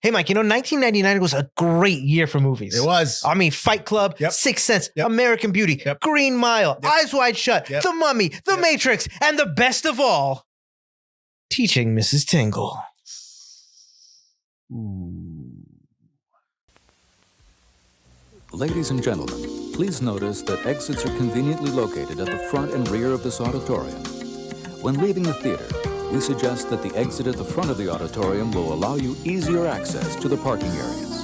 Hey, Mike, 1999 was a great year for movies. It was. I mean, Fight Club, Sixth Sense, American Beauty, Green Mile, Eyes Wide Shut, The Mummy, The Matrix, and the best of all, Teaching Mrs. Tingle. Ladies and gentlemen, please notice that exits are conveniently located at the front and rear of this auditorium. When leaving the theater, we suggest that the exit at the front of the auditorium will allow you easier access to the parking areas.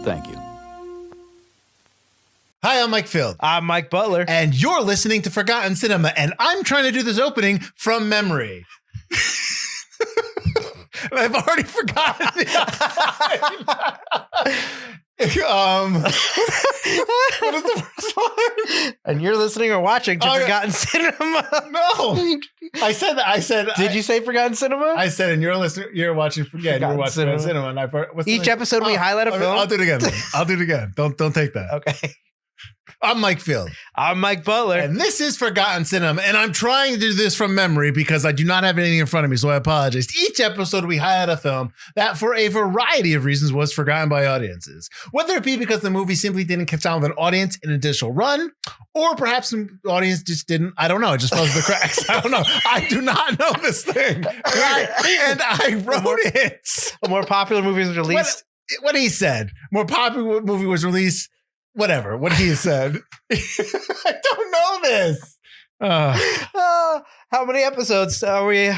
Thank you. Hi, I'm Mike Field. I'm Mike Butler. And you're listening to Forgotten Cinema, and I'm trying to do this opening from memory. And I've already forgotten what is the first line? And you're listening or watching to Forgotten Cinema. No, I said that. Did you say Forgotten Cinema? I said, and you're listening. You're watching. You're watching Cinema. And each episode we highlight a film. I'll do it again. Don't take that. Okay. I'm Mike Field. I'm Mike Butler. And this is Forgotten Cinema. And I'm trying to do this from memory because I do not have anything in front of me, so I apologize. Each episode, we highlight a film that, for a variety of reasons, was forgotten by audiences. Whether it be because the movie simply didn't catch on with an audience in an additional run, or perhaps some audience just didn't. I don't know. It just fell through the cracks. I don't know. I do not know this thing. And I wrote it. A more popular movie was released. What he said. More popular movie was released. Whatever, what he said. I don't know this. How many episodes are we?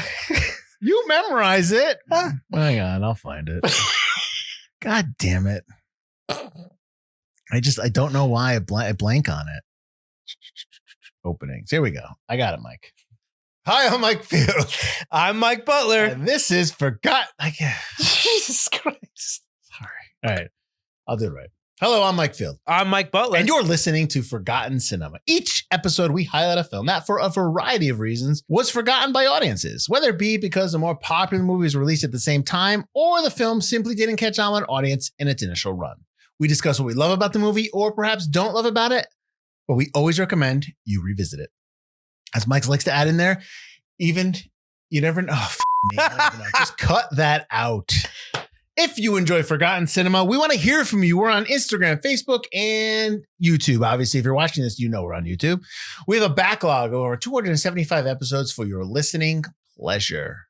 You memorize it. Hang on, I'll find it. God damn it. I don't know why I blank on it. Openings. Here we go. I got it, Mike. Hi, I'm Mike Field. I'm Mike Butler. And this is Jesus Christ. Sorry. All right. I'll do it right. Hello, I'm Mike Field. I'm Mike Butler. And you're listening to Forgotten Cinema. Each episode, we highlight a film that, for a variety of reasons, was forgotten by audiences, whether it be because the more popular movie was released at the same time, or the film simply didn't catch on with an audience in its initial run. We discuss what we love about the movie, or perhaps don't love about it, but we always recommend you revisit it. As Mike likes to add in there, even, you never know. Me, I don't even know. Just cut that out. If you enjoy Forgotten Cinema, we want to hear from you. We're on Instagram, Facebook, and YouTube. Obviously, if you're watching this, you know we're on YouTube. We have a backlog of over 275 episodes for your listening pleasure.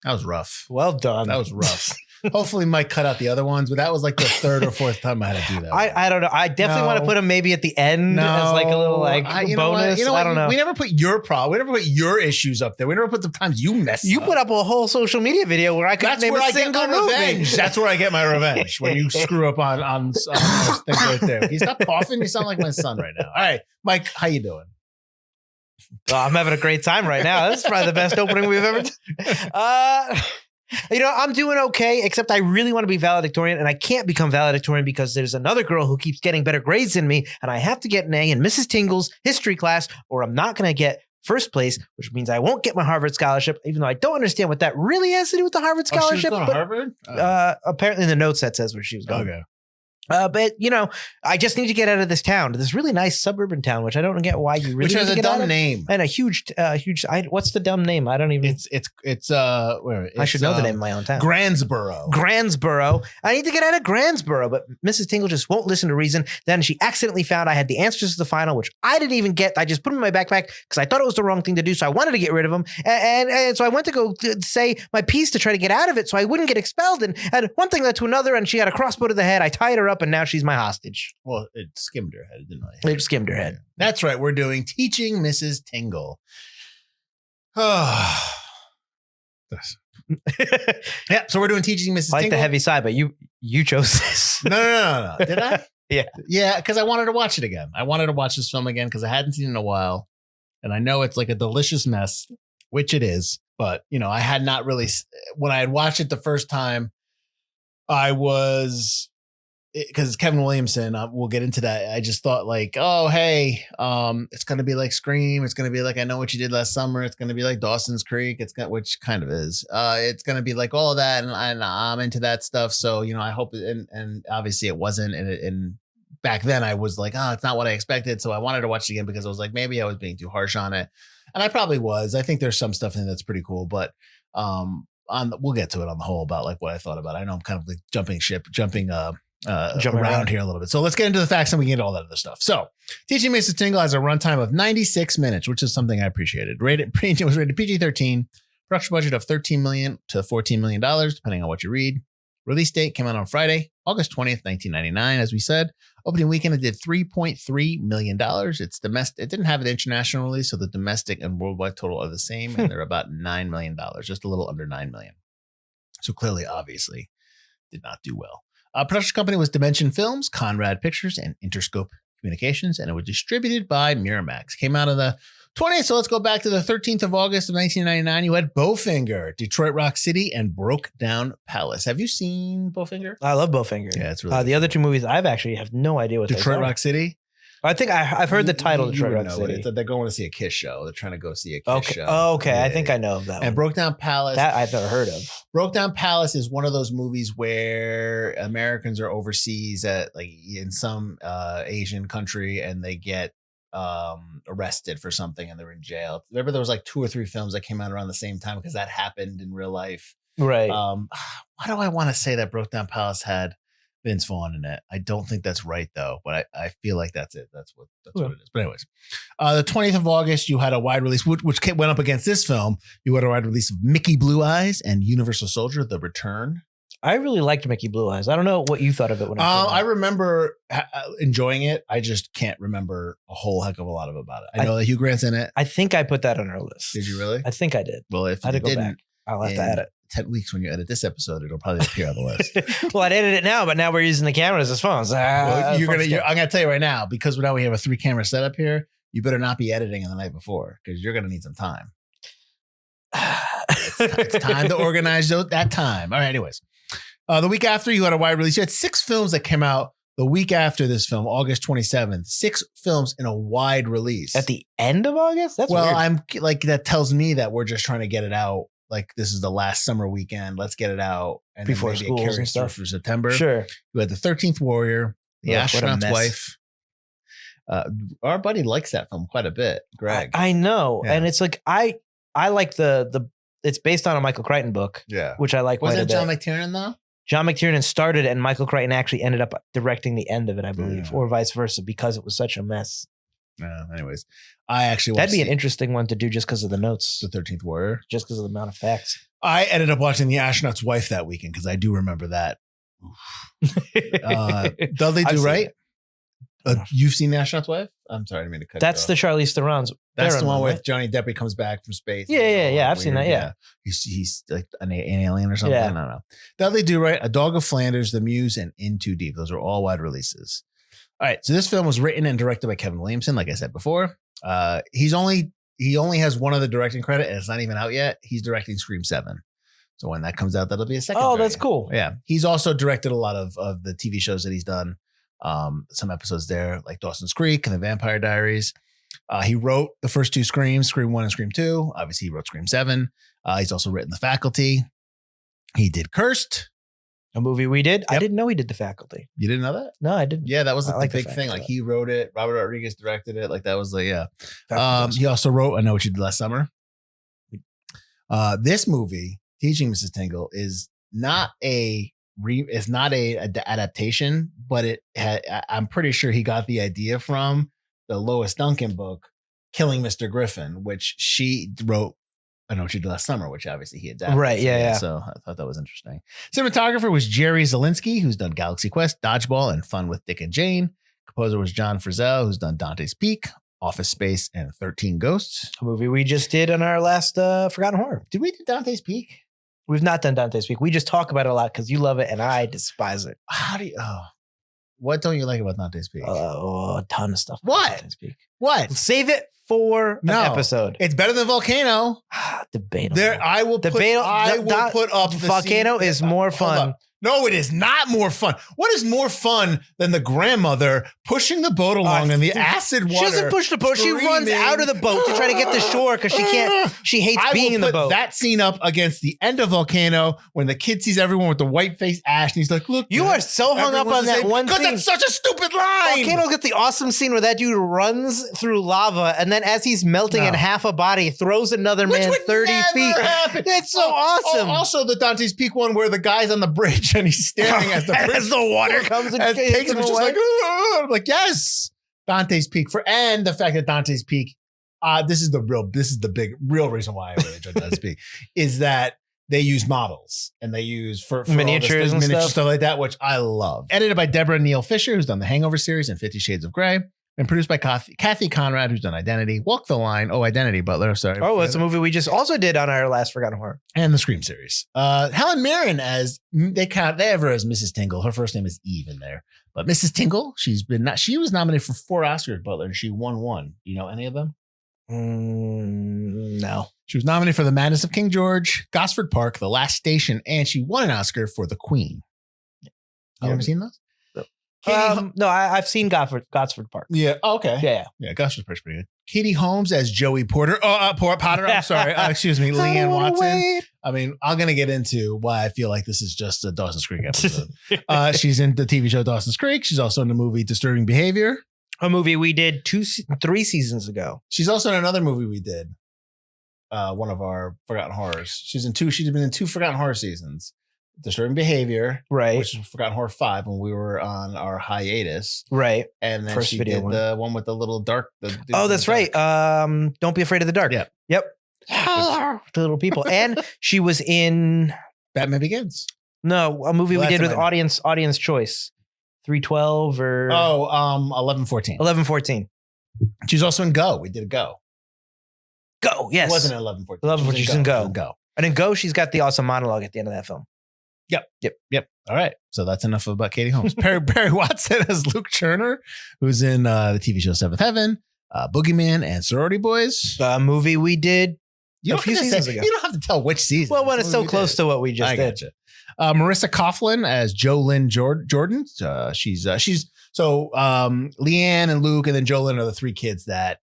That was rough. Well done. That was rough. Hopefully Mike cut out the other ones, but that was like the third or fourth time I had to do that. I don't know. I definitely want to put them maybe at the end as like a little bonus. I don't know. We never put your problem. We never put your issues up there. We never put the times you messed up. You put up a whole social media video where I could name a single movie. Revenge. That's where I get my revenge. When you screw up on those things right there. Can you stop coughing? You sound like my son right now. All right, Mike, how you doing? Well, I'm having a great time right now. This is probably the best opening we've ever done. I'm doing okay, except I really want to be valedictorian, and I can't become valedictorian because there's another girl who keeps getting better grades than me, and I have to get an A in Mrs. Tingle's history class, or I'm not going to get first place, which means I won't get my Harvard scholarship, even though I don't understand what that really has to do with the Harvard scholarship. She was going to Harvard? Apparently in the notes that says where she was going. Okay. But, I just need to get out of this town, this really nice suburban town, which I don't get why you really which need has to a get out dumb of. name. And a huge, what's the dumb name? I don't even. I should know the name of my own town. Grandsboro. I need to get out of Grandsboro, but Mrs. Tingle just won't listen to reason. Then she accidentally found I had the answers to the final, which I didn't even get. I just put them in my backpack because I thought it was the wrong thing to do. So I wanted to get rid of them. And so I went to go say my piece to try to get out of it so I wouldn't get expelled. And one thing led to another, and she had a crossbow to the head. I tied her up, and now she's my hostage. Well, it skimmed her head, didn't it? It skimmed her head. That's right. We're doing Teaching Mrs. Tingle. Yeah, so we're doing Teaching Mrs. Tingle. Like the heavy side, but you chose this. No. Did I? Yeah. Yeah, because I wanted to watch it again. I wanted to watch this film again because I hadn't seen it in a while. And I know it's like a delicious mess, which it is. But, I had not really, when I had watched it the first time, I was, because it's Kevin Williamson, we'll get into that. I just thought like, oh, hey, it's going to be like Scream. It's going to be like I Know What You Did Last Summer. It's going to be like Dawson's Creek. Which kind of is. It's going to be like all of that. And I'm into that stuff. So, I hope, and obviously it wasn't. And back then I was like, oh, it's not what I expected. So I wanted to watch it again because I was like, maybe I was being too harsh on it. And I probably was. I think there's some stuff in it that's pretty cool. But we'll get to it on the whole about like what I thought about it. I know I'm kind of like jumping around here a little bit. So let's get into the facts and we can get all that other stuff. So Teaching Mrs. Tingle has a runtime of 96 minutes, which is something I appreciated. It was rated PG-13, production budget of $13 million to $14 million, depending on what you read. Release date came out on Friday, August 20th, 1999, as we said. Opening weekend, it did $3.3 million. It's domestic. It didn't have an international release, so the domestic and worldwide total are the same, and they're about $9 million, just a little under $9 million. So clearly, obviously, did not do well. Production company was Dimension Films, Conrad Pictures, and Interscope Communications, and it was distributed by Miramax. Came out on the 20th, so let's go back to the 13th of August of 1999. You had Bowfinger, Detroit Rock City, and Broke Down Palace. Have you seen Bowfinger? I love Bowfinger. Yeah, it's really the other two movies I've actually have no idea what Detroit Rock City? I think I've heard the title Detroit Rock City. They're going to see a Kiss show. They're trying to go see a Kiss show. Oh, okay. Yeah, I think I know of that one. And Broke Down Palace. That I've never heard of. Broke Down Palace is one of those movies where Americans are overseas at like in some Asian country and they get arrested for something and they're in jail. Remember there was like 2 or 3 films that came out around the same time because that happened in real life. Right. Why do I want to say that Broke Down Palace had Vince Vaughn in it? I don't think that's right though, but I feel like that's it. That's what it is. But anyways, the 20th of August, you had a wide release, which went up against this film. You had a wide release of Mickey Blue Eyes and Universal Soldier: The Return. I really liked Mickey Blue Eyes. I don't know what you thought of it when I remember enjoying it. I just can't remember a whole heck of a lot about it. I know that Hugh Grant's in it. I think I put that on our list. Did you really? I think I did. Well, if I had to go back. I'll have to add it. 10 weeks when you edit this episode, it'll probably appear on the list. Well, I'd edit it now, but now we're using the cameras as phones. I'm going to tell you right now, because now we have a 3-camera setup here, you better not be editing the night before because you're going to need some time. It's time to organize that time. All right, anyways. The week after, you had a wide release. You had 6 films that came out the week after this film, August 27th. 6 films in a wide release. At the end of August? That's weird. I'm like, that tells me that we're just trying to get it out. Like, this is the last summer weekend. Let's get it out. And before schools and stuff for September. Sure. You had The 13th Warrior, The Astronaut's Wife. Our buddy likes that film quite a bit, Greg. I know. Yeah. And it's like, I like it's based on a Michael Crichton book. Yeah. Which I like quite a bit. Wasn't John McTiernan though? John McTiernan started it and Michael Crichton actually ended up directing the end of it, I believe, or vice versa, because it was such a mess. Anyways, I actually that'd be an interesting one to do just because of the notes. The 13th Warrior, just because of the amount of facts. I ended up watching The Astronaut's Wife that weekend because I do remember that. Dudley Do Right. You've seen The Astronaut's Wife? I'm sorry, I didn't mean to cut. That's the Charlize Theron's. That's the one with Johnny Depp comes back from space. Yeah. I've seen that. Yeah, he's like an alien or something. Yeah. I don't know. Dudley Do Right, A Dog of Flanders, The Muse, and In Too Deep. Those are all wide releases. All right, so this film was written and directed by Kevin Williamson, like I said before. He only has one other directing credit, and it's not even out yet. He's directing Scream 7. So when that comes out, that'll be a second. Oh, that's cool. Yeah, he's also directed a lot of the TV shows that he's done. Some episodes there, like Dawson's Creek and The Vampire Diaries. He wrote the first 2 Screams, Scream 1 and Scream 2. Obviously, he wrote Scream 7. He's also written The Faculty. He did Cursed. A movie we did. Yep. I didn't know he did The Faculty. You didn't know that? No, I didn't. Yeah, that was like the big thing. Like he wrote it. Robert Rodriguez directed it. Like that was Faculty. He also wrote I Know What You Did Last Summer. This movie, Teaching Mrs. Tingle, is not a adaptation, but I'm pretty sure he got the idea from the Lois Duncan book, Killing Mr. Griffin, which she wrote. I Know What You Did Last Summer, which obviously he adapted. Right, yeah. So I thought that was interesting. Cinematographer was Jerry Zielinski, who's done Galaxy Quest, Dodgeball, and Fun with Dick and Jane. Composer was John Frizzell, who's done Dante's Peak, Office Space, and 13 Ghosts. A movie we just did on our last Forgotten Horror. Did we do Dante's Peak? We've not done Dante's Peak. We just talk about it a lot because you love it and I despise it. What don't you like about Dante's Peak? A ton of stuff. What? Dante's Peak. What? Save it for an episode. It's better than Volcano. Debatable. There, I will put up Volcano is more fun No, it is not more fun. What is more fun than the grandmother pushing the boat along in the acid water? She doesn't push the boat. Screaming. She runs out of the boat to try to get to shore because she can't. She hates being in the boat. That scene up against the end of Volcano when the kid sees everyone with the white face Ash, and he's like, "Look, you are so hung up on that one scene. Because that's such a stupid line." Volcano's got the awesome scene where that dude runs through lava, and then as he's melting in half a body, throws another man 30 feet. It's so awesome. Also, the Dante's Peak one where the guy's on the bridge and he's staring as the water comes and takes him, just like, I'm like, yes, Dante's Peak and the fact that Dante's Peak, this is the big real reason why I really enjoy Dante's Peak is that they use models and they use for miniatures and stuff like that, which I love. Edited by Deborah Neal Fisher, who's done the Hangover series and 50 Shades of Grey. And produced by Kathy Conrad, who's done Identity, Walk the Line, Identity Butler, sorry. Oh, it's a movie we just also did on our last Forgotten Horror. And the Scream series. Helen Mirren as, they have her as Mrs. Tingle. Her first name is Eve in there. But Mrs. Tingle, she was nominated for 4 Oscars, Butler, and she won 1. Do you know any of them? No. She was nominated for The Madness of King George, Gosford Park, The Last Station, and she won an Oscar for The Queen. You ever seen those? No, I've seen Gosford Park. Yeah. Oh, okay. Yeah. Gosford Park's pretty good. Katie Holmes as Joey Potter. Potter. I'm sorry. Excuse me. Leanne Watson. I mean, I'm going to get into why I feel like this is just a Dawson's Creek episode. She's in the TV show Dawson's Creek. She's also in the movie Disturbing Behavior. A movie we did 3 seasons ago. She's also in another movie we did. One of our Forgotten Horrors. She's been in 2 Forgotten Horror seasons. Disturbing Behavior, right? Which was Forgotten Horror 5 when we were on our hiatus, right? And then she did the one with the little dark. That's right. Don't Be Afraid of the Dark. Yep. The little people, and she was in Batman Begins. No, a movie we did with audience choice, 312 or 1114. 1114. She's also in Go. We did Go. Go, yes. It wasn't 1114. 1114. She's in Go. And in Go, she's got the awesome monologue at the end of that film. Yep. All right. So that's enough about Katie Holmes. Perry Watson as Luke Turner, who's in the TV show Seventh Heaven, Boogeyman, and Sorority Boys. A movie we did a few seasons ago. You don't have to tell which season. Well, when it's so close to what we just did. Gotcha. Marissa Coughlan as JoLynn Jordan. She's Leanne and Luke and then JoLynn are the 3 kids that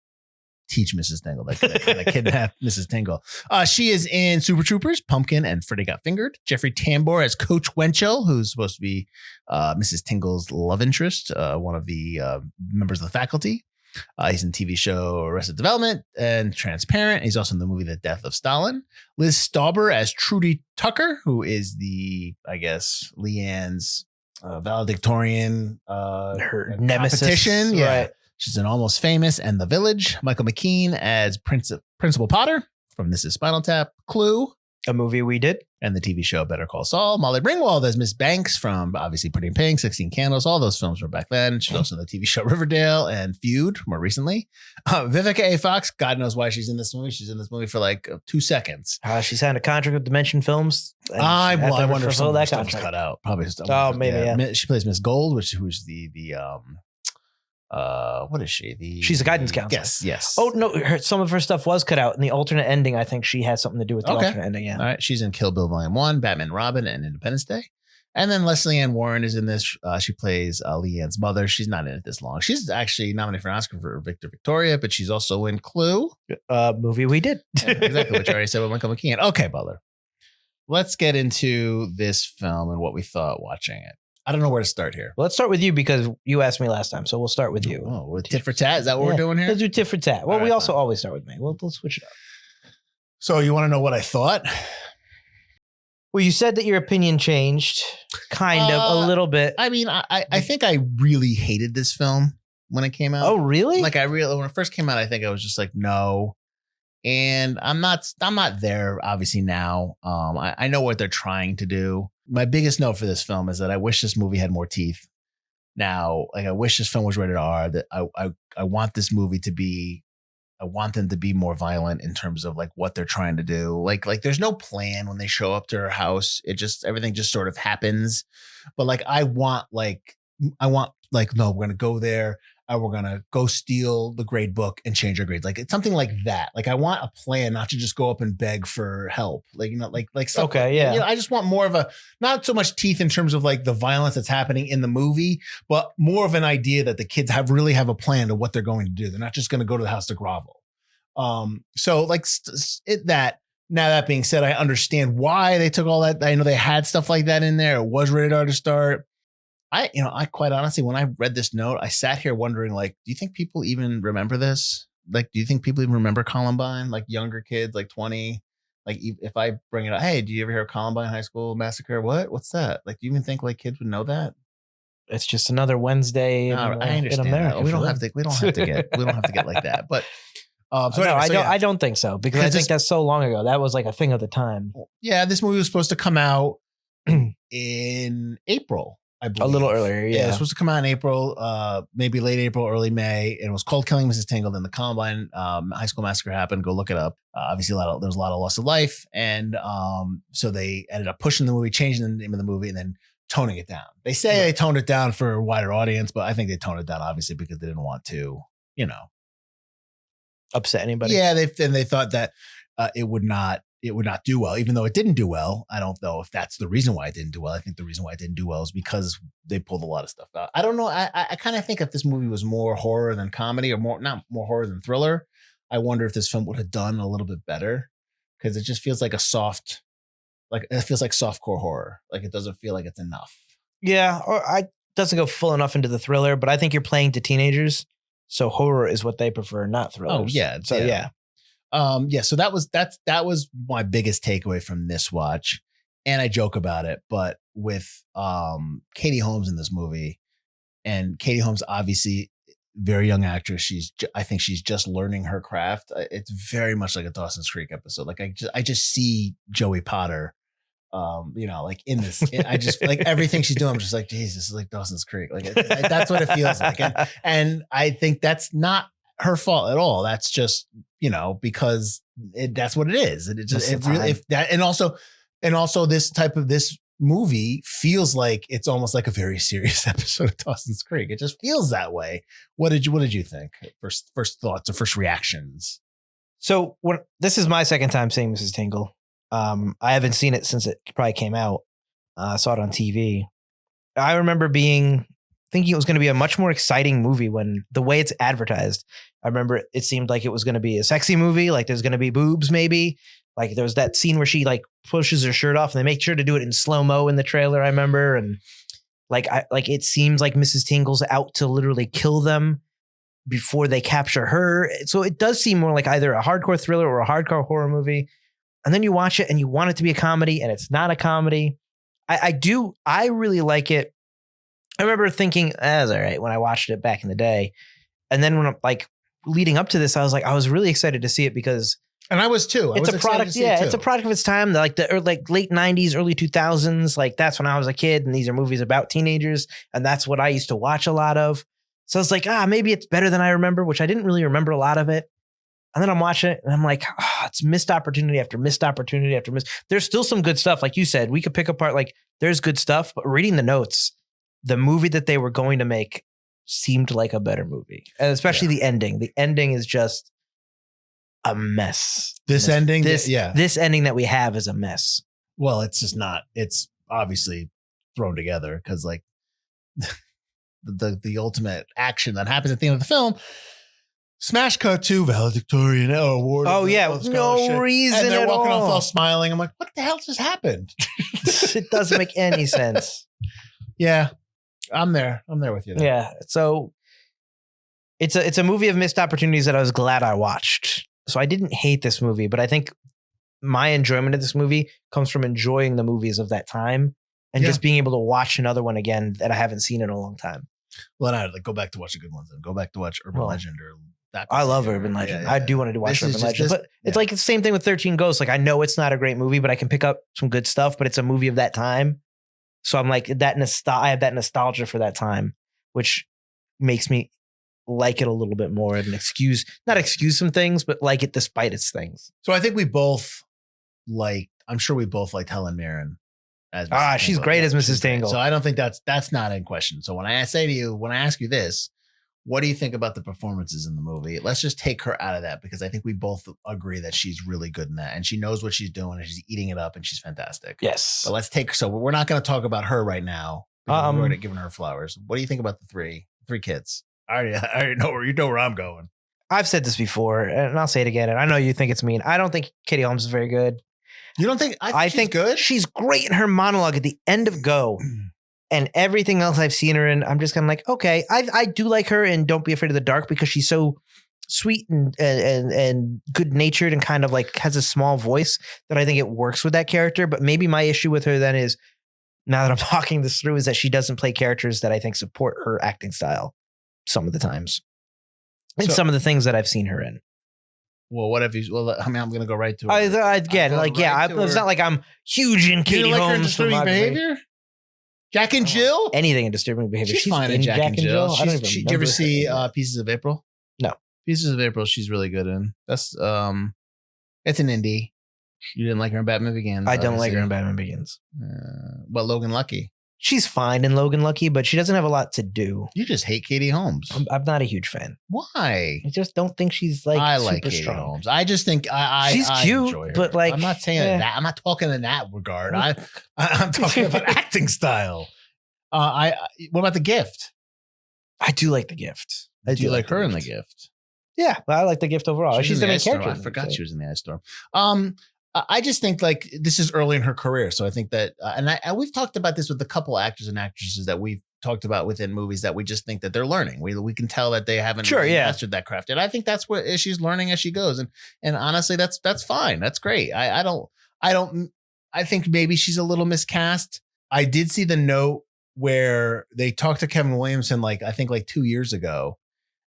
teach Mrs. Tingle, that kind of kidnap Mrs. Tingle. She is in Super Troopers, Pumpkin, and Freddy Got Fingered. Jeffrey Tambor as Coach Wenchel, who's supposed to be Mrs. Tingle's love interest, one of the members of the faculty. He's in the TV show Arrested Development and Transparent. He's also in the movie The Death of Stalin. Liz Stauber as Trudy Tucker, who is Leanne's valedictorian, her nemesis. Competition. Yeah. Right. She's in Almost Famous and The Village. Michael McKean as Principal Potter from This Is Spinal Tap. Clue. A movie we did. And the TV show Better Call Saul. Molly Ringwald as Miss Banks from obviously Pretty in Pink, 16 Candles. All those films were back then. She's also in the TV show Riverdale and Feud more recently. Vivica A. Fox. God knows why she's in this movie. She's in this movie for like 2 seconds. She's signed a contract with Dimension Films. I wonder if some of that stuff's cut out. Probably. Maybe. Yeah. She plays Miss Gold, who's the what is she? She's a guidance counselor. Yes. Oh no, some of her stuff was cut out in the alternate ending. I think she has something to do with the alternate ending. Yeah. All right. She's in Kill Bill Volume 1, Batman, Robin, and Independence Day. And then Leslie Ann Warren is in this. She plays Leanne's mother. She's not in it this long. She's actually nominated for an Oscar for Victoria, but she's also in Clue, movie we did. Exactly, which I already said with Michael McKean. Okay, Butler. Let's get into this film and what we thought watching it. I don't know where to start here. Well, let's start with you because you asked me last time, so we'll start with you. Oh, with tit for tat? Is that what we're doing here? Let's do tit for tat. Well, we also always start with me. Well, let's switch it up. So you want to know what I thought? Well, you said that your opinion changed, kind of, a little bit. I mean, I think I really hated this film when it came out. Oh, really? Like when it first came out, I think I was just like, no. And I'm not there obviously now. I know what they're trying to do. My biggest note for this film is that I wish this movie had more teeth. Now, like I wish this film was rated R. That I want this movie to be. I want them to be more violent in terms of like what they're trying to do. Like there's no plan when they show up to her house. Everything just sort of happens. But like I want no, we're gonna go there. and we're going to go steal the grade book and change our grades. Like it's something like that. Like I want a plan, not to just go up and beg for help. Like, like stuff. Okay. Yeah. I just want more of not so much teeth in terms of like the violence that's happening in the movie, but more of an idea that the kids really have a plan of what they're going to do. They're not just going to go to the house to grovel. So like now that being said, I understand why they took all that. I know they had stuff like that in there. It was rated R to start. I quite honestly, when I read this note, I sat here wondering, like, do you think people even remember this? Like, do you think people even remember Columbine? Like younger kids, like 20, like if I bring it up, hey, do you ever hear of Columbine High School Massacre? What's that? Like, do you even think like kids would know that? It's just another Wednesday I understand in America. We don't have to get like that. But I don't think so, because I think that's so long ago. That was like a thing of the time. Yeah, this movie was supposed to come out in April. I believe. A little earlier, yeah. It was supposed to come out in April, maybe late April, early May. And it was called Killing Mrs. Tingle. Then the Columbine High School Massacre happened. Go look it up. Obviously, there was a lot of loss of life. And so they ended up pushing the movie, changing the name of the movie, and then toning it down. They say they toned it down for a wider audience, but I think they toned it down, obviously, because they didn't want to, upset anybody. Yeah, they thought that it would not do well, even though it didn't do well. I don't know if that's the reason why it didn't do well. I think the reason why it didn't do well is because they pulled a lot of stuff out. I don't know. I kind of think if this movie was more horror than comedy, or not more horror than thriller, I wonder if this film would have done a little bit better, because it just feels like it feels like softcore horror. Like it doesn't feel like it's enough. Yeah, or doesn't go full enough into the thriller, but I think you're playing to teenagers, so horror is what they prefer, not thrillers. Oh yeah, so yeah. So that was my biggest takeaway from this watch, and I joke about it, but with Katie Holmes in this movie, and Katie Holmes, obviously very young actress. I think she's just learning her craft. It's very much like a Dawson's Creek episode. Like I just see Joey Potter, like in this. I just like everything she's doing. I'm just like, Jesus, this is like Dawson's Creek. Like that's what it feels like, and I think that's not her fault at all. That's just because that's what it is. And also this movie feels like it's almost like a very serious episode of Dawson's Creek. It just feels that way. What did you think? First thoughts or first reactions? So this is my second time seeing Mrs. Tingle. I haven't seen it since it probably came out. I saw it on TV. I remember thinking it was going to be a much more exciting movie when the way it's advertised. I remember it seemed like it was going to be a sexy movie. Like there's going to be boobs, maybe. Like there was that scene where she like pushes her shirt off, and they make sure to do it in slow-mo in the trailer, I remember. And it seems like Mrs. Tingle's out to literally kill them before they capture her. So it does seem more like either a hardcore thriller or a hardcore horror movie. And then you watch it and you want it to be a comedy, and it's not a comedy. I really like it. I remember thinking, that's all right, when I watched it back in the day. And then when I'm like leading up to this, I was really excited to see it because. And I was too. It's a product. Yeah. It's a product of its time. Like late 90s, early 2000s. Like that's when I was a kid, and these are movies about teenagers. And that's what I used to watch a lot of. So I was like, maybe it's better than I remember, which I didn't really remember a lot of it. And then I'm watching it and I'm like, it's missed opportunity after missed opportunity after missed. There's still some good stuff. Like you said, we could pick apart, like there's good stuff, but reading the notes, the movie that they were going to make seemed like a better movie, and especially the ending. The ending is just a mess. This ending that we have is a mess. Well, it's just not. It's obviously thrown together because like the ultimate action that happens at the end of the film. Smash cut to valedictorian award. Oh yeah, no reason and they're at walking all. off all smiling. I'm like, what the hell just happened? It doesn't make any sense. Yeah, I'm there with you. Yeah, so it's a movie of missed opportunities that I was glad I watched. So I didn't hate this movie, but I think my enjoyment of this movie comes from enjoying the movies of that time and just being able to watch another one again that I haven't seen in a long time. Well, I go back to watch the good ones and go back to watch Urban Legend or that. I love Urban Legend. I do want to watch Urban Legend, but it's like the same thing with 13 Ghosts. Like I know it's not a great movie, but I can pick up some good stuff, but it's a movie of that time. So I'm like I have that nostalgia for that time, which makes me like it a little bit more and not excuse some things, but like it despite its things. So I think I'm sure we both liked Helen Mirren as Mrs. She's Tingle. great as Mrs. Tingle. So I don't think that's not in question. So when I ask you this, What do you think about the performances in the movie? Let's just take her out of that because I think we both agree that she's really good in that and she knows what she's doing and she's eating it up and she's fantastic. Yes. But let's take her. So we're not going to talk about her right now. We're already giving her flowers. What do you think about the three kids? I already know where I'm going. I've said this before and I'll say it again. And I know you think it's mean. I don't think Katie Holmes is very good. You don't think? I think she's good. She's great in her monologue at the end of Go. And everything else I've seen her in, I'm just kind of like, okay, I do like her in Don't Be Afraid of the Dark because she's so sweet and good natured and kind of like has a small voice that I think it works with that character. But maybe my issue with her then is, now that I'm talking this through, is that she doesn't play characters that I think support her acting style some of the times. And some of the things that I've seen her in. Well, what have you? Well, I mean, I'm going to go right to her. It's not like I'm huge in Katie Holmes. Behavior? Jack and Jill? Anything in Disturbing Behavior. She's fine in Jack and Jill. Did you ever see Pieces of April? No. Pieces of April, she's really good in. That's it's an indie. You didn't like her in Batman Begins. I don't like her in Batman Begins. But Logan Lucky. She's fine in Logan Lucky, but she doesn't have a lot to do. You just hate Katie Holmes. I'm not a huge fan. Why? I just don't think she's like I super like Katie strong. Holmes. I just think she's cute, enjoy her. but like I'm not saying that. I'm not talking in that regard. I'm talking about acting style. What about The Gift? I do like The Gift. I do like her in The Gift. Yeah, but I like The Gift overall. She's the main character. I forgot she was in The Ice Storm. I just think like this is early in her career, so I think that, and we've talked about this with a couple actors and actresses that we've talked about within movies that we just think that they're learning. We can tell that they haven't mastered that craft, and I think that's what she's learning as she goes. And honestly, that's fine. That's great. I think maybe she's a little miscast. I did see the note where they talked to Kevin Williamson, like I think like 2 years ago,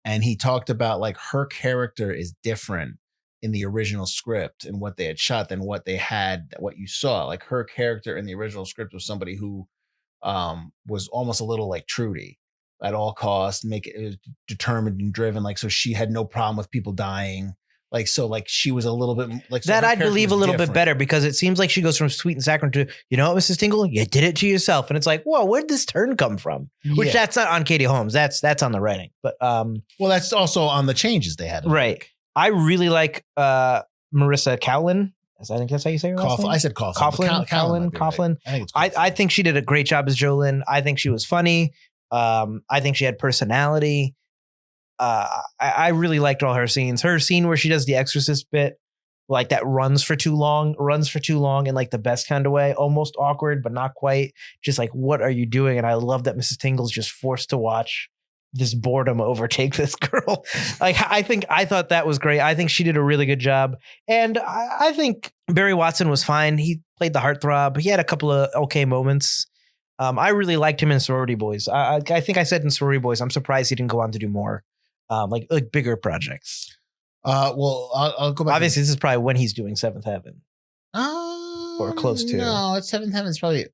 and he talked about like her character is different in the original script and what they had shot than what you saw. Like her character in the original script was somebody who was almost a little like Trudy, at all costs, determined and driven. Like, so she had no problem with people dying. Like, so like she was a little bit like that. I'd believe a little bit better because it seems like she goes from sweet and saccharine to, you know what, Mrs. Tingle, you did it to yourself. And it's like, whoa, where'd this turn come from? Yeah. Which that's not on Katie Holmes. That's on the writing. But well, that's also on the changes they had. Right. I really like Marissa Cowlin. I think that's how you say her last name. I said Coughlin. Coughlin. I think she did a great job as Jolene. I think she was funny. I think she had personality. I really liked all her scenes. Her scene where she does the Exorcist bit, like that runs for too long in like the best kind of way, almost awkward, but not quite. Just like, what are you doing? And I love that Mrs. Tingle's just forced to watch this boredom overtake this girl. Like, I thought that was great. I think she did a really good job. And I think Barry Watson was fine. He played the heartthrob. He had a couple of okay moments. I really liked him in Sorority Boys. I think I said in Sorority Boys, I'm surprised he didn't go on to do more, like bigger projects. Well, I'll go back. Obviously, this is probably when he's doing Seventh Heaven. Or close to. No, it's Seventh Heaven. It's probably,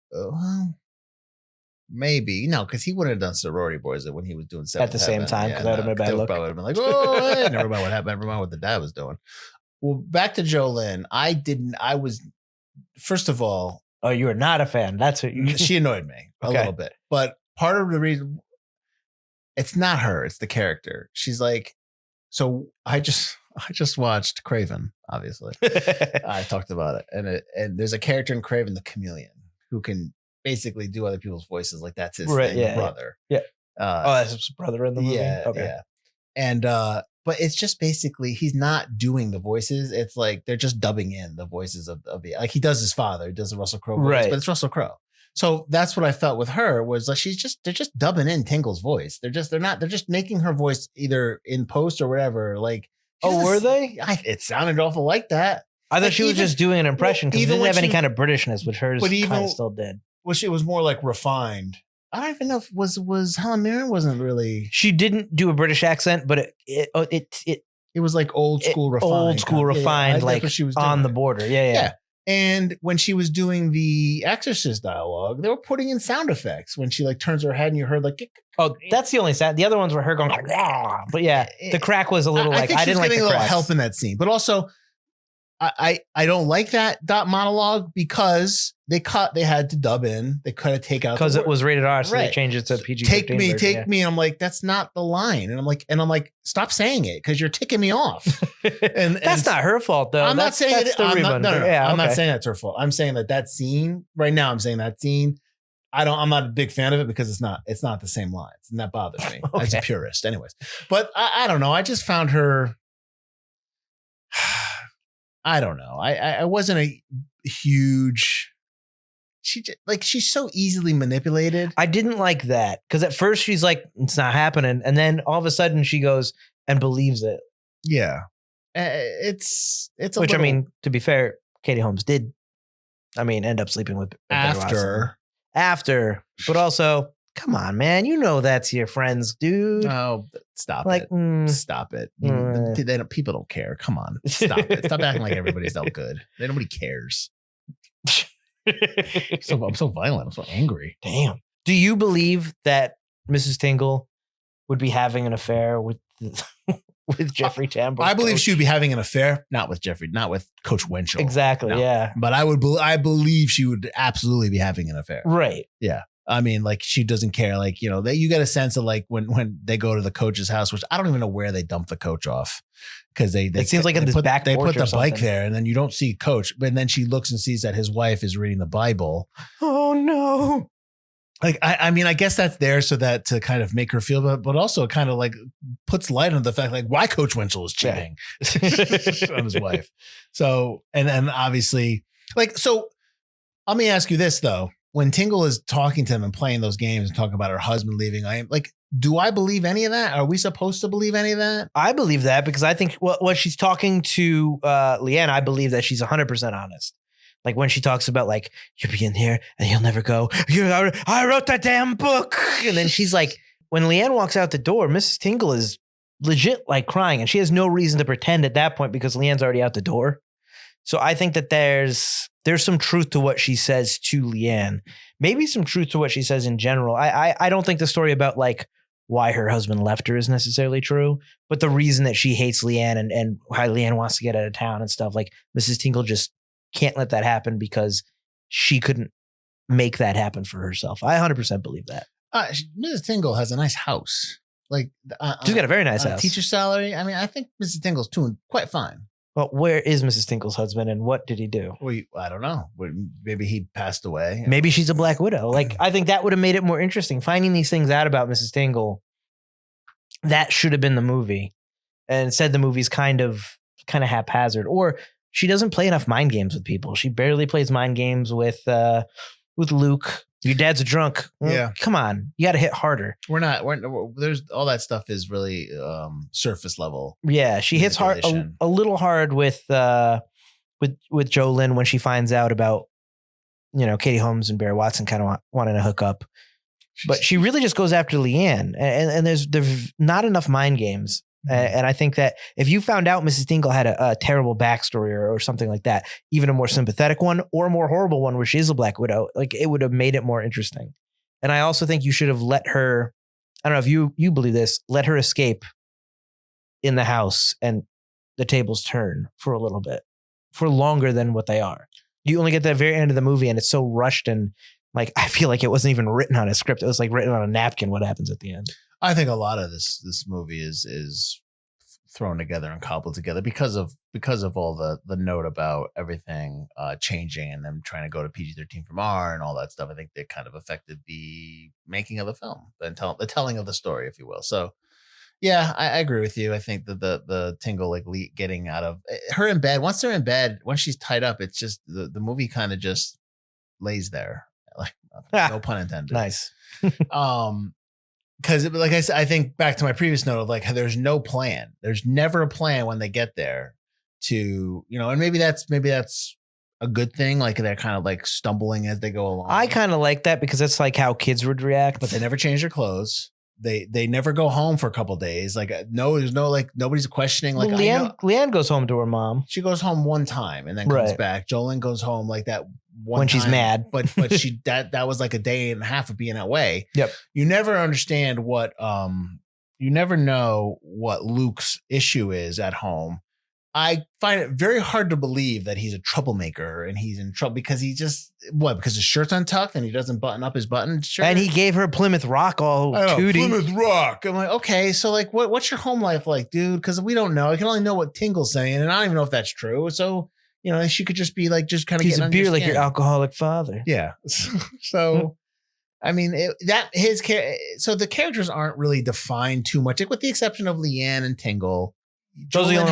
maybe. No, because he wouldn't have done Sorority Boys when he was doing Seventh Heaven. At the same time, because that would have been a bad look. Probably would have been like, oh, hey, never mind what happened. Never mind what the dad was doing. Well, back to Jolene. First of all. Oh, you were not a fan. That's what she annoyed me a little bit. But part of the reason, it's not her, it's the character. She's like, so I just watched Craven, obviously. I talked about it. And there's a character in Craven, the chameleon, who can basically do other people's voices. Like that's his brother. Yeah. That's his brother in the movie. Yeah. Okay. Yeah. And but it's just basically he's not doing the voices. It's like they're just dubbing in the voices of the, like he does his father. He does the Russell Crowe voice, but it's Russell Crowe. So that's what I felt with her was like they're just dubbing in Tingle's voice. They're just making her voice either in post or whatever. Like, were they? It sounded awful like that. I thought she was just doing an impression because she didn't have any kind of Britishness, which hers kind of still did. Well, she was more like refined. I don't even know if was Helen Mirren wasn't really. She didn't do a British accent, but it was like old school refined, like she was on the border. Yeah. And when she was doing the Exorcist dialogue, they were putting in sound effects when she like turns her head and you heard like. Oh, that's the only sound. The other ones were her going. But yeah, the crack was a little like I didn't like the cracks. A little help in that scene, but also I don't like that monologue because they had to dub in. They could have taken out because it was rated R, so they changed it to PG. Take me. I'm like, that's not the line, and I'm like, stop saying it because you're ticking me off. And that's not her fault though. I'm not saying it. I'm not saying that's her fault. I'm saying that scene right now. I'm saying that scene. I'm not a big fan of it because it's not the same lines, and that bothers me as a purist. Anyways, but I don't know. I just found her. I don't know. I wasn't a huge. She's so easily manipulated. I didn't like that because at first she's like, it's not happening, and then all of a sudden she goes and believes it. Yeah, it's a which little, I mean, to be fair, Katie Holmes did. I mean, end up sleeping with after, but also, come on, man, you know that's your friends, dude. Oh, stop it! Stop it! People don't care. Come on, stop it! Stop acting like everybody's no good. Nobody cares. I'm so violent. I'm so angry. Damn. Do you believe that Mrs. Tingle would be having an affair with Jeffrey Tambor? I believe she would be having an affair, not with Jeffrey, not with Coach Winchell. Exactly. No. Yeah. But I believe she would absolutely be having an affair. Right. Yeah. I mean, like she doesn't care. Like, you know, that you get a sense of like when they go to the coach's house, which I don't even know where they dump the coach off because it seems like in this back they put the bike there and then you don't see coach, but then she looks and sees that his wife is reading the Bible. Oh no. Like, I mean, I guess that's there so that to kind of make her feel, but also kind of like puts light on the fact like why Coach Winchell is cheating on his wife. So, and obviously like, so let me ask you this though. When Tingle is talking to him and playing those games and talking about her husband leaving, I am like, do I believe any of that? Are we supposed to believe any of that? I believe that because I think when she's talking to Leanne, I believe that she's 100% honest. Like when she talks about like, you'll be in here and you'll never go. I wrote that damn book. And then she's like, when Leanne walks out the door, Mrs. Tingle is legit like crying and she has no reason to pretend at that point because Leanne's already out the door. So I think that there's some truth to what she says to Leanne. Maybe some truth to what she says in general. I don't think the story about like why her husband left her is necessarily true, but the reason that she hates Leanne and why Leanne wants to get out of town and stuff, like Mrs. Tingle just can't let that happen because she couldn't make that happen for herself. I 100% believe that. Mrs. Tingle has a nice house. Like she's got a very nice house. Teacher salary. I mean, I think Mrs. Tingle's doing quite fine. Well, where is Mrs. Tingle's husband and what did he do? I don't know. Maybe he passed away. Maybe she's a Black Widow. Like, I think that would have made it more interesting. Finding these things out about Mrs. Tingle, that should have been the movie. And instead, the movie's kind of haphazard. Or she doesn't play enough mind games with people. She barely plays mind games with Luke. Your dad's a drunk. Well, yeah. Come on. You got to hit harder. There's all that stuff is really surface level. Yeah. She hits hard, a little hard with Jolene when she finds out about, you know, Katie Holmes and Barry Watson kind of wanting to hook up. But she really just goes after Leanne. And there's not enough mind games. And I think that if you found out Mrs. Tingle had a terrible backstory or something like that, even a more sympathetic one or a more horrible one where she is a Black Widow, like it would have made it more interesting. And I also think you should have let her, I don't know if you believe this, let her escape in the house and the tables turn for a little bit, for longer than what they are. You only get that very end of the movie and it's so rushed and like, I feel like it wasn't even written on a script. It was like written on a napkin what happens at the end. I think a lot of this movie is thrown together and cobbled together because of all the note about everything changing and them trying to go to PG-13 from R and all that stuff. I think they kind of affected the making of the film, the telling of the story, if you will. So, yeah, I agree with you. I think that the Tingle like getting out of her in bed. Once they're in bed, once she's tied up, it's just the movie kind of just lays there. Like no pun intended. Nice. Because like I said, I think back to my previous note of like, there's no plan. There's never a plan when they get there to, you know, and maybe that's a good thing. Like they're kind of like stumbling as they go along. I kind of like that because that's like how kids would react. But they never change their clothes. They never go home for a couple of days. Like there's no like nobody's questioning. Like Leanne goes home to her mom. She goes home one time and then comes back. Jolene goes home like that one when time, she's mad. But she that was like a day and a half of being away. Yep. You never understand what you never know what Luke's issue is at home. I find it very hard to believe that he's a troublemaker and he's in trouble because because his shirt's untucked and he doesn't button up his button shirt. And he gave her Plymouth Rock all tooty. Plymouth Rock. I'm like, okay, so like, what's your home life like, dude? Because we don't know. I can only know what Tingle's saying, and I don't even know if that's true. So, she could just be like, just kind of getting a beer like your alcoholic father. Yeah. So, I mean, so the characters aren't really defined too much, like with the exception of Leanne and Tingle. Jolene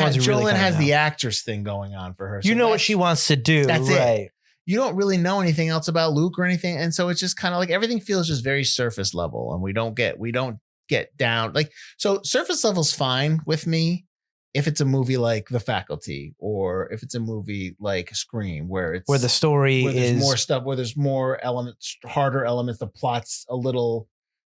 has the actress thing going on for her. You know what she wants to do. That's right. It. You don't really know anything else about Luke or anything. And so it's just kind of like everything feels just very surface level, and we don't get down. Like, so surface level's fine with me if it's a movie like The Faculty, or if it's a movie like Scream, where the story is more stuff, where there's more elements, harder elements, the plot's a little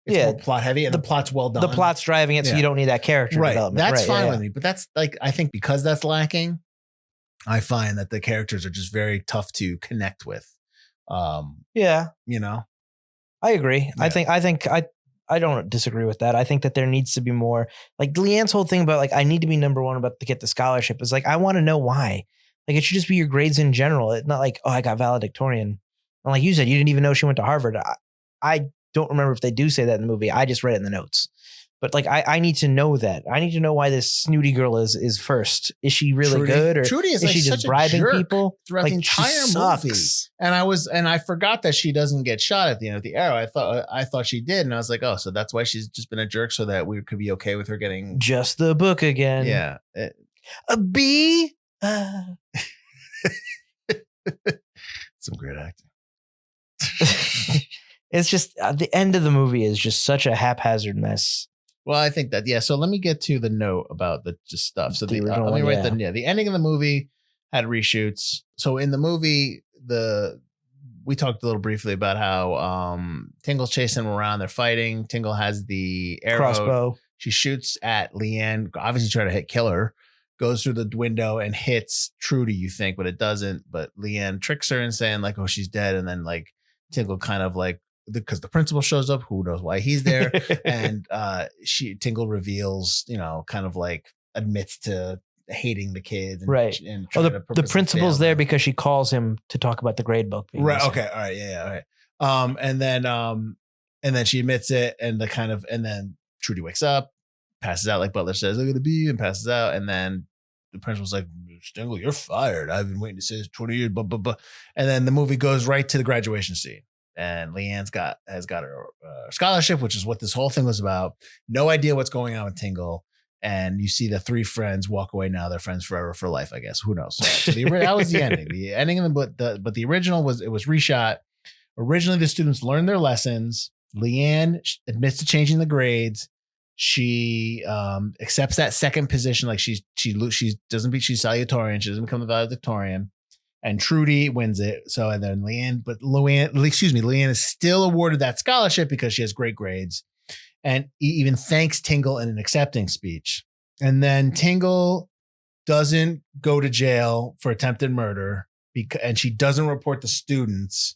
more plot heavy, and the plot's well done. The plot's driving it, so you don't need that character development. That's fine with me. But that's like, I think because that's lacking, I find that the characters are just very tough to connect with. I agree. Yeah. I don't disagree with that. I think that there needs to be more, like Leanne's whole thing about like, I need to be number one to get the scholarship is like, I want to know why. Like, it should just be your grades in general. It's not like, oh, I got valedictorian. And like you said, you didn't even know she went to Harvard. I don't remember if they do say that in the movie. I just read it in the notes. But like, I need to know that. I need to know why this snooty girl is first. Is she really good, or Trudy is like she just bribing people throughout the entire movie? And I forgot that she doesn't get shot at the end of the arrow. I thought she did, and I was like, oh, so that's why she's just been a jerk, so that we could be okay with her getting just the book again. Yeah, a B. Some great acting. It's just the end of the movie is just such a haphazard mess. Well, I think that, so let me get to the note about the just stuff. So let me write the ending of the movie had reshoots. So in the movie, we talked a little briefly about how Tingle's chasing them around. They're fighting. Tingle has the arrow. Crossbow. She shoots at Leanne, obviously trying to kill her, goes through the window and hits Trudy, you think, but it doesn't. But Leanne tricks her and saying like, oh, she's dead. And then like Tingle kind of like, because the principal shows up, who knows why he's there. And Tingle reveals, kind of like admits to hating the kids. And, right. And the principal's there because she calls him to talk about the grade book. Right. Missing. Okay. All right. Yeah. All right. And then she admits it, and then Trudy wakes up, passes out like Butler says, look at the bee, and passes out. And then the principal's like, Tingle, you're fired. I've been waiting to say this 20 years, blah, blah, blah. And then the movie goes right to the graduation scene. And Leanne's has got her scholarship, which is what this whole thing was about. No idea what's going on with Tingle. And you see the three friends walk away. Now they're friends forever for life, I guess. Who knows? So that was the ending. The ending of but the original was reshot. Originally, the students learned their lessons. Leanne admits to changing the grades. She accepts that second position. Like she's salutatorian. She doesn't become the valedictorian. And Trudy wins it. So, and then Leanne is still awarded that scholarship because she has great grades, and even thanks Tingle in an accepting speech. And then Tingle doesn't go to jail for attempted murder and she doesn't report the students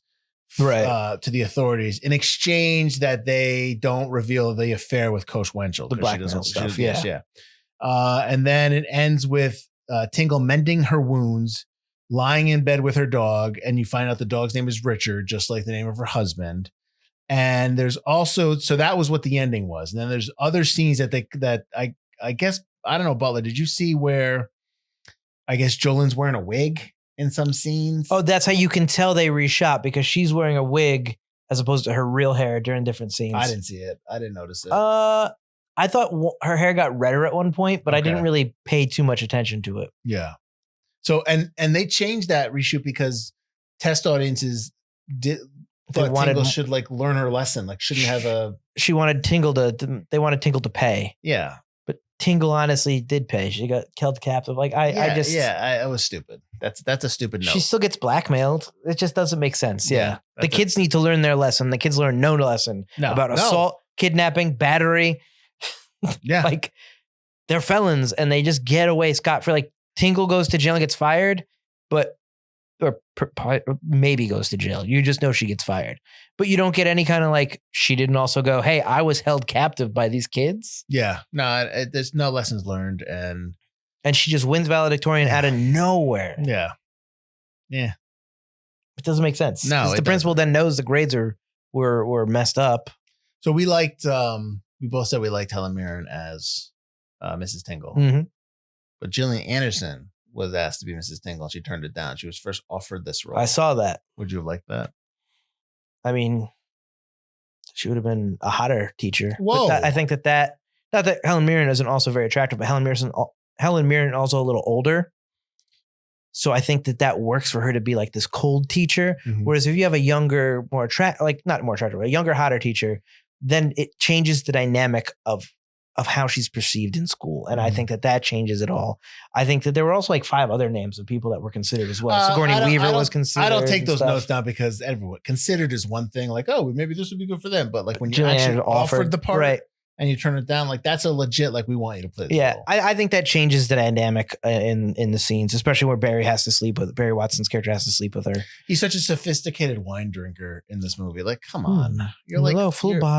to the authorities in exchange that they don't reveal the affair with Coach Wenchel. The blackmail stuff. Yeah. And then it ends with Tingle mending her wounds, lying in bed with her dog, and you find out the dog's name is Richard, just like the name of her husband. And there's also, so that was what the ending was. And then there's other scenes that I guess, I don't know, Butler, did you see where I guess Jolene's wearing a wig in some scenes? Oh, that's how you can tell they reshot, because she's wearing a wig as opposed to her real hair during different scenes. I didn't see it. I didn't notice it. I thought her hair got redder at one point, but I didn't really pay too much attention to it. Yeah. So, and they changed that reshoot because test audiences thought Tingle should like learn her lesson. Like, shouldn't have a. She wanted Tingle they wanted Tingle to pay. Yeah. But Tingle honestly did pay. She got held captive. Like, it was stupid. That's a stupid note. She still gets blackmailed. It just doesn't make sense. Yeah. The kids need to learn their lesson. The kids learn no lesson about assault, kidnapping, battery. Yeah. Like, they're felons and they just get away scot-free. Like, Tingle goes to jail and gets fired, or maybe goes to jail. You just know she gets fired, but you don't get any kind of like, she didn't also go, hey, I was held captive by these kids. Yeah, no, there's no lessons learned. And And she just wins valedictorian out of nowhere. Yeah. Yeah. It doesn't make sense. No. The principal then knows the grades were messed up. So we liked, we both said we liked Helen Mirren as Mrs. Tingle. Mm-hmm. But Gillian Anderson was asked to be Mrs. Tingle and she turned it down. She was first offered this role. I saw that. Would you have liked that? I mean, she would have been a hotter teacher. Whoa. But I think that not that Helen Mirren isn't also very attractive, but Helen Mirren also a little older. So I think that works for her to be like this cold teacher. Mm-hmm. Whereas if you have a younger, not more attractive, but a younger, hotter teacher, then it changes the dynamic of how she's perceived in school. And I think that changes it all. I think that there were also like 5 other names of people that were considered as well. Sigourney Weaver was considered. I don't take those notes down because everyone considered is one thing, like, oh, maybe this would be good for them. But like when you actually offered the part, right, and you turn it down, like that's a legit, like we want you to play this role. I think that changes the dynamic in the scenes, especially where Barry Watson's character has to sleep with her. He's such a sophisticated wine drinker in this movie. Like, come on. You're like,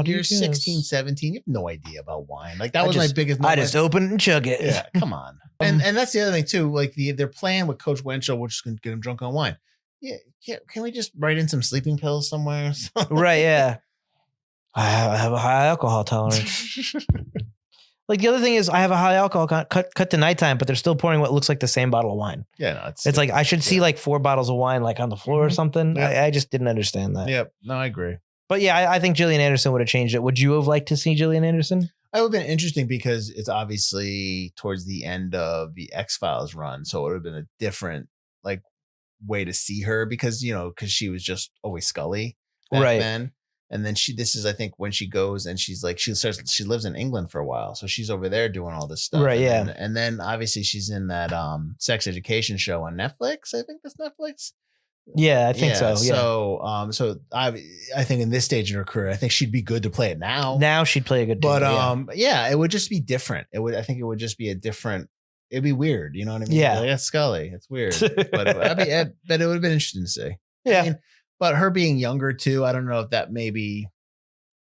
you're 16, 17. You have no idea about wine. Like that was my biggest moment. I just open it and chug it. Yeah, come on. And that's the other thing too. Like they're playing with Coach Winchell, which is going to get him drunk on wine. Yeah. Can we just write in some sleeping pills somewhere? Right. Yeah. I have a high alcohol tolerance. Like the other thing is I have a high alcohol cut to nighttime, but they're still pouring what looks like the same bottle of wine. Yeah, no, it's like I should see like 4 bottles of wine like on the floor or something. Yep. I just didn't understand that. Yep. No, I agree. But yeah, I think Gillian Anderson would have changed it. Would you have liked to see Gillian Anderson? It would have been interesting because it's obviously towards the end of the X-Files run. So it would have been a different like way to see her because she was just always Scully back then. And then this is, I think, when she goes and she's like, she lives in England for a while. So she's over there doing all this stuff. Right. And then obviously she's in that sex education show on Netflix. I think that's Netflix. Yeah, I think so. Yeah. So I think in this stage in her career, I think she'd be good to play it now. Now she'd play a good But it would just be different. I think it would just be it'd be weird. You know what I mean? Yeah. Like, that's Scully. It's weird. But it would have been interesting to see. Yeah. I mean, but her being younger too, I don't know if that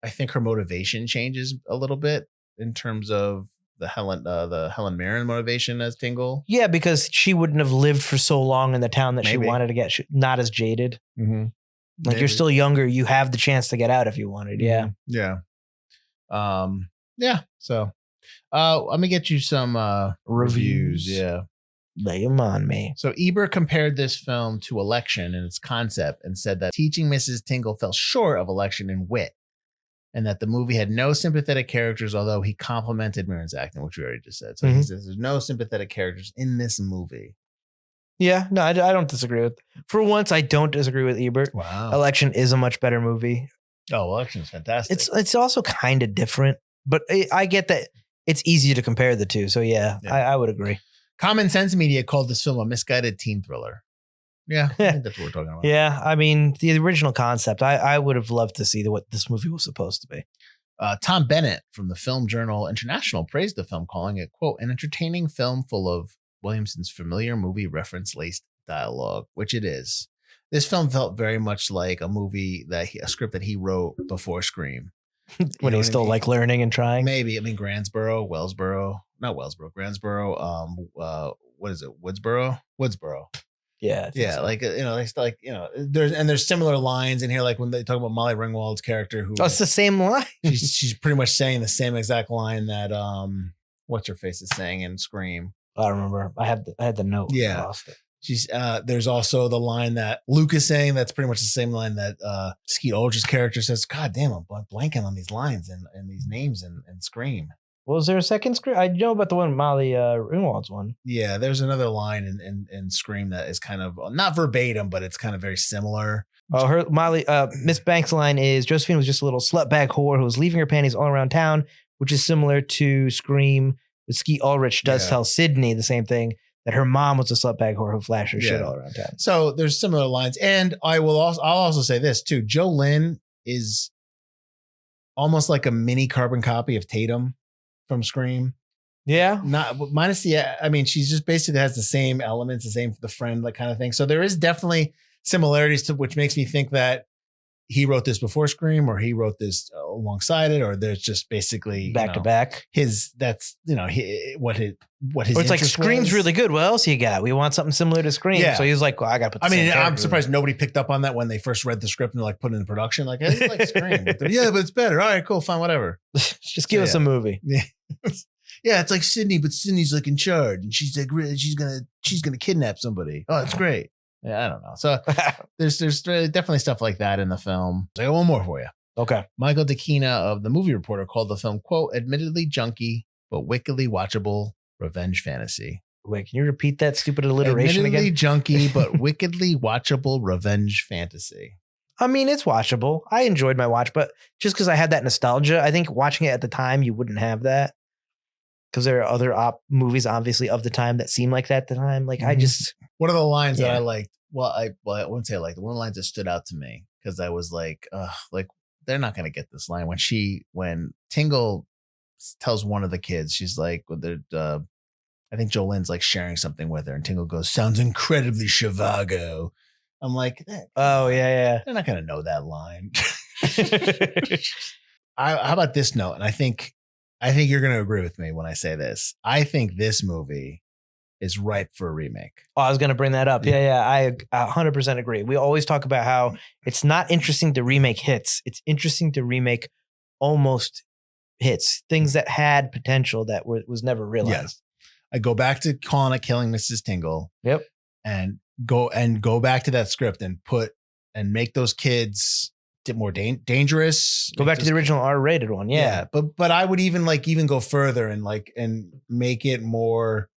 I think her motivation changes a little bit in terms of the Helen Mirren motivation as Tingle. Yeah, because she wouldn't have lived for so long in the town that she wanted to get, not as jaded. Mm-hmm. Like you're still younger. You have the chance to get out if you wanted. Yeah. Yeah. Yeah. So let me get you some reviews. Yeah. Lay them on me. So Ebert compared this film to Election and its concept and said that Teaching Mrs. Tingle fell short of Election in wit and that the movie had no sympathetic characters, although he complimented Mirren's acting, which we already just said. So he says there's no sympathetic characters in this movie. Yeah, no, I don't disagree with. For once, I don't disagree with Ebert. Wow. Election is a much better movie. Oh, Election is fantastic. It's also kind of different, but I get that it's easy to compare the two. So yeah. I would agree. Common Sense Media called this film a misguided teen thriller. Yeah, I think that's what we're talking about. Yeah, I mean, the original concept, I would have loved to see what this movie was supposed to be. Tom Bennett from the Film Journal International praised the film, calling it, quote, an entertaining film full of Williamson's familiar movie reference-laced dialogue, which it is. This film felt very much like a script that he wrote before Scream. When he's still like learning and trying. Maybe. I mean, Grandsboro. What is it? Woodsboro. Yeah. Yeah. So. There's similar lines in here. Like when they talk about Molly Ringwald's character, who it's the same line. she's pretty much saying the same exact line that what's her face is saying in Scream. I don't remember. I had the note. Yeah. I lost it. She's there's also the line that Luke is saying that's pretty much the same line that Skeet Ulrich's character says. God damn, I'm blanking on these lines and these names and Scream. Well, is there a second Scream? I know about the one Molly Ringwald's one. Yeah, there's another line in Scream that is kind of not verbatim, but it's kind of very similar. Oh, her Molly Miss Banks' line is Josephine was just a little slutbag whore who was leaving her panties all around town, which is similar to Scream. Skeet Ulrich does tell Sydney the same thing. That her mom was a slutbag whore who flashed her shit all around town. So there's similar lines. And I'll also say this too. Jo Lynn is almost like a mini carbon copy of Tatum from Scream. Yeah. Not minus she just basically has the same elements, the friend, like kind of thing. So there is definitely similarities to which makes me think that he wrote this before Scream, or he wrote this alongside it, or there's just basically back to back. What his or it's like Scream's really good. What else you got? We want something similar to Scream. Yeah. So he's like, well, I got to put I'm surprised nobody picked up on that when they first read the script and like put it in production. Like, it's like Scream. Yeah, but it's better. All right, cool, fine, whatever. Just give us a movie. Yeah. Yeah, it's like Sydney, but Sydney's like in charge, and she's like, she's gonna kidnap somebody. Oh, it's great. Yeah, I don't know. So there's definitely stuff like that in the film. I got one more for you. Okay. Michael Dacina of The Movie Reporter called the film, quote, admittedly junky, but wickedly watchable revenge fantasy. Wait, can you repeat that stupid alliteration admittedly again? Junky, but wickedly watchable revenge fantasy. I mean, it's watchable. I enjoyed my watch, but just because I had that nostalgia, I think watching it at the time, you wouldn't have that. Because there are other movies, obviously, of the time that seem like that at the time. Like, I just... One of the lines that I liked, I wouldn't say I liked, one of the lines that stood out to me, because I was like, they're not going to get this line. When Tingle tells one of the kids, she's like, I think Jolene's like sharing something with her, and Tingle goes, sounds incredibly Chivago. I'm like, oh, yeah. They're not going to know that line. How about this note? And I think you're going to agree with me when I say this. I think this movie is ripe for a remake. Oh, I was going to bring that up. Yeah. I 100% agree. We always talk about how it's not interesting to remake hits. It's interesting to remake almost hits, things that had potential that was never realized. Yes. I go back to calling it Killing Mrs. Tingle. Yep. And go back to that script and make those kids more dangerous. Go back to the original R-rated one. Yeah. But I would even go further and make it more,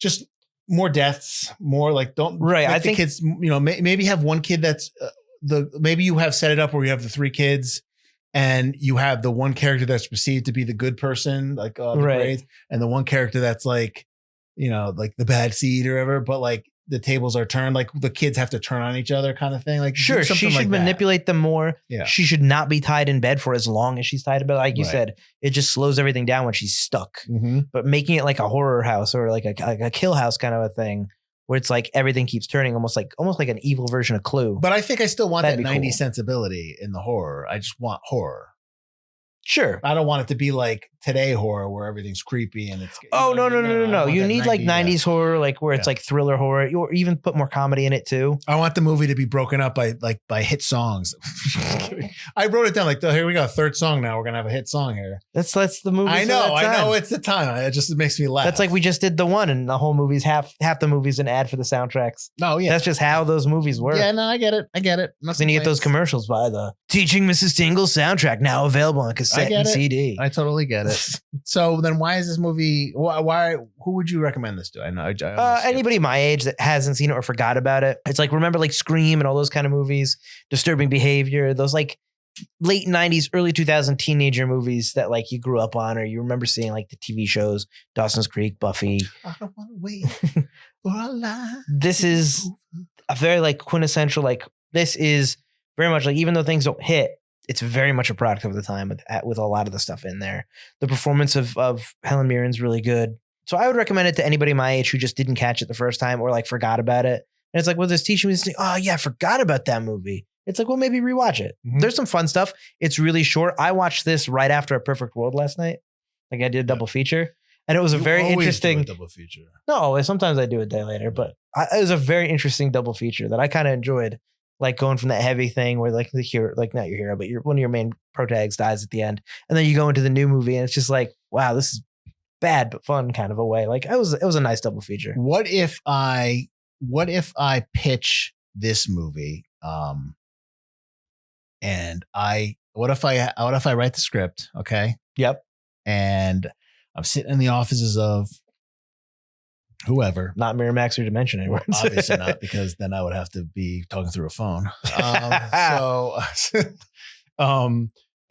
just more deaths, more like I think kids, maybe have one kid that's maybe you have set it up where you have the three kids and you have the one character that's perceived to be the good person, like the grades, and the one character that's like, like the bad seed or whatever, but like the tables are turned, like the kids have to turn on each other kind of thing. Like, sure, she should manipulate them more. Yeah. She should not be tied in bed for as long as she's tied in bed. Like you said, it just slows everything down when she's stuck. Mm-hmm. But making it like a horror house or like a kill house kind of a thing where it's like everything keeps turning, almost like an evil version of Clue. But I think I still want that 90s sensibility in the horror. I just want horror. Sure. I don't want it to be like today horror where everything's creepy and it's. No. You need like 90s horror, like where it's like thriller horror, or even put more comedy in it too. I want the movie to be broken up by hit songs. I wrote it down like, here we go, third song now. We're going to have a hit song here. That's the movie. I know it's the time. It makes me laugh. That's like we just did the one and the whole movie's half the movie's an ad for the soundtracks. No, yeah. That's just how those movies work. Yeah, no, I get it. Then you get those commercials by the Teaching Mrs. Tingle soundtrack now available on cassette and CD. I totally get it. So then why is this movie, who would you recommend this to? I know. Anybody my age that hasn't seen it or forgot about it. It's like, remember like Scream and all those kind of movies, Disturbing Behavior, those like late 90s, early 2000 teenager movies that like you grew up on, or you remember seeing like the TV shows, Dawson's Creek, Buffy. I don't want to wait for a lie. This is a very like quintessential, like this is very much like, even though things don't hit, it's very much a product of the time with a lot of the stuff in there. The performance of Helen Mirren's really good. So I would recommend it to anybody my age who just didn't catch it the first time or like forgot about it. And it's like, well, this teaching me this thing. Oh yeah, I forgot about that movie. It's like, well, maybe rewatch it. Mm-hmm. There's some fun stuff. It's really short. I watched this right after A Perfect World last night. Like I did a double feature. And it was a very interesting double feature. No, sometimes I do a day later, but it was a very interesting double feature that I kind of enjoyed. Like going from that heavy thing where like the hero, like not your hero, but one of your main protagonists dies at the end. And then you go into the new movie and it's just like, wow, this is bad, but fun kind of a way. Like it was a nice double feature. What if I pitch this movie? And what if I write the script? Okay. Yep. And I'm sitting in the offices of whoever. Not Miramax or Dimension anymore. Obviously not, because then I would have to be talking through a phone.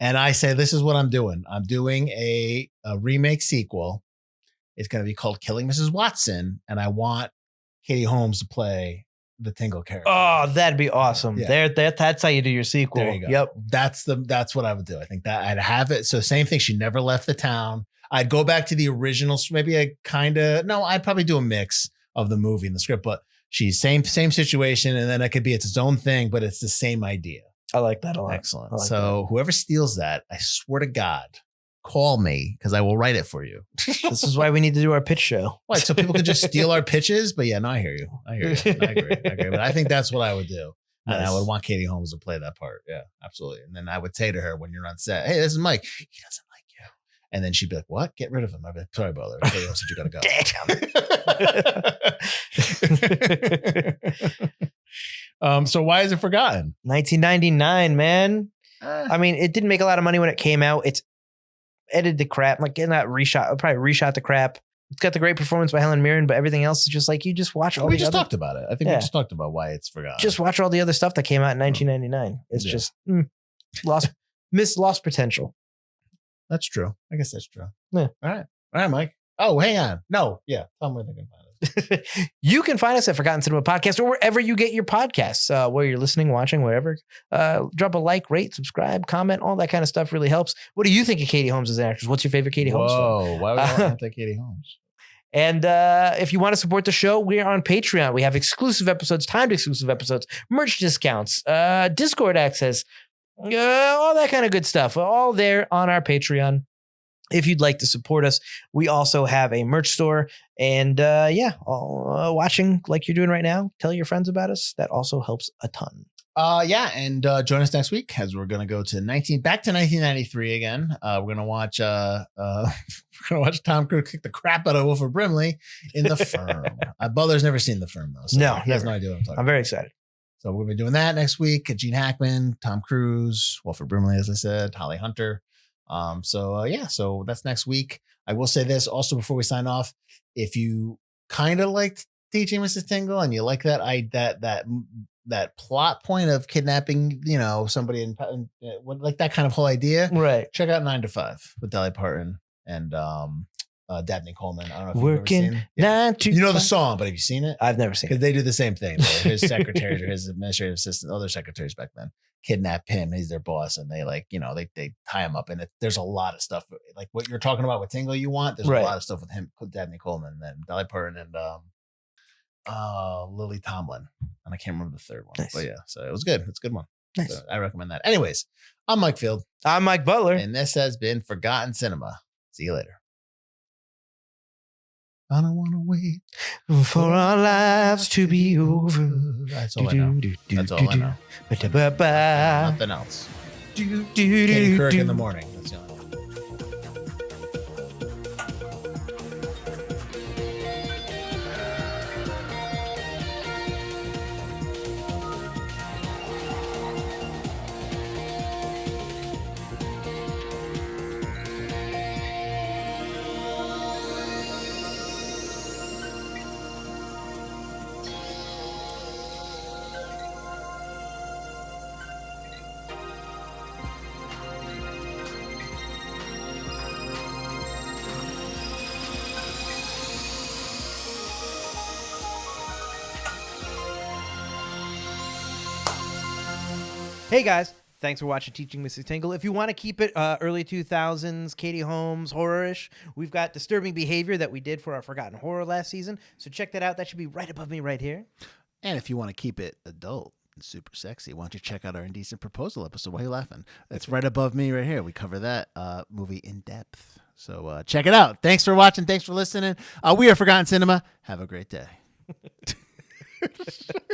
And I say, this is what I'm doing. I'm doing a remake sequel. It's going to be called Killing Mrs. Watson. And I want Katie Holmes to play the Tingle character. Oh, that'd be awesome. Yeah. That's how you do your sequel. There you go. Yep. That's what I would do. I think that I'd have it. So same thing. She never left the town. I'd go back to the original. Maybe I'd probably do a mix of the movie and the script, but she's same situation. And then it could be its own thing, but it's the same idea. I like that a lot. Excellent. So whoever steals that, I swear to God, call me because I will write it for you. This is why we need to do our pitch show. What? So people can just steal our pitches? But yeah, no, I hear you. I agree. But I think that's what I would do. Nice. And I would want Katie Holmes to play that part. Yeah, absolutely. And then I would say to her when you're on set, hey, this is Mike. He doesn't like you. And then she'd be like, what? Get rid of him. I'd be like, sorry, Butler. Katie Holmes said you gotta go. So why is it forgotten? 1999, man. I mean, it didn't make a lot of money when it came out. It's edited the crap, like not reshot, probably reshot the crap. It's got the great performance by Helen Mirren, but everything else is just like you just watch. We just talked about it. I think we just talked about why it's forgotten. Just watch all the other stuff that came out in 1999. It's just lost potential. That's true. I guess that's true. Yeah. All right, Mike. Oh, hang on. No, yeah. Tell me where they can find us. You can find us at Forgotten Cinema Podcast or wherever you get your podcasts, where you're listening, watching, wherever. Drop a like, rate, subscribe, comment, all that kind of stuff really helps. What do you think of Katie Holmes as an actress? What's your favorite Katie Holmes film? Whoa, why would I want that Katie Holmes? And if you want to support the show, we're on Patreon. We have exclusive episodes, timed exclusive episodes, merch discounts, Discord access, all that kind of good stuff. All there on our Patreon. If you'd like to support us, we also have a merch store. And watching like you're doing right now, tell your friends about us. That also helps a ton. And join us next week as we're gonna go to 1993 again. We're gonna watch Tom Cruise kick the crap out of Wilford Brimley in The Firm. Butler's never seen The Firm though, so no, he has no idea what I'm talking about. I'm very excited. So we're gonna be doing that next week. Gene Hackman, Tom Cruise, Wilford Brimley, as I said, Holly Hunter. So that's next week. I will say this also before we sign off: if you kind of liked Teaching Mrs. Tingle and you like that plot point of kidnapping, somebody in like that kind of whole idea, right? Check out 9 to 5 with Dolly Parton and Dabney Coleman. I don't know if Working you've ever seen it. 9 to 5. You know the song, but have you seen it? I've never seen it because they do the same thing. His secretaries or his administrative assistant, other secretaries back then, kidnap him. He's their boss, and they they tie him up. And there's a lot of stuff like what you're talking about with Tingle. There's a lot of stuff with him, with Dabney Coleman, and then Dolly Parton and Lily Tomlin, and I can't remember the third one. Nice. But yeah, so it was good. It's a good one. Nice. So I recommend that. Anyways, I'm Mike Field. I'm Mike Butler, and this has been Forgotten Cinema. See you later. I don't want to wait for our lives to be over. That's all I know. That's all I know. Nothing else. Katie Couric in the morning. That's the only one. Hey guys, thanks for watching Teaching Mrs. Tingle. If you want to keep it early 2000s, Katie Holmes, horror-ish, we've got Disturbing Behavior that we did for our Forgotten Horror last season. So check that out. That should be right above me right here. And if you want to keep it adult and super sexy, why don't you check out our Indecent Proposal episode? Why are you laughing? It's right above me right here. We cover that movie in depth. So check it out. Thanks for watching. Thanks for listening. We are Forgotten Cinema. Have a great day.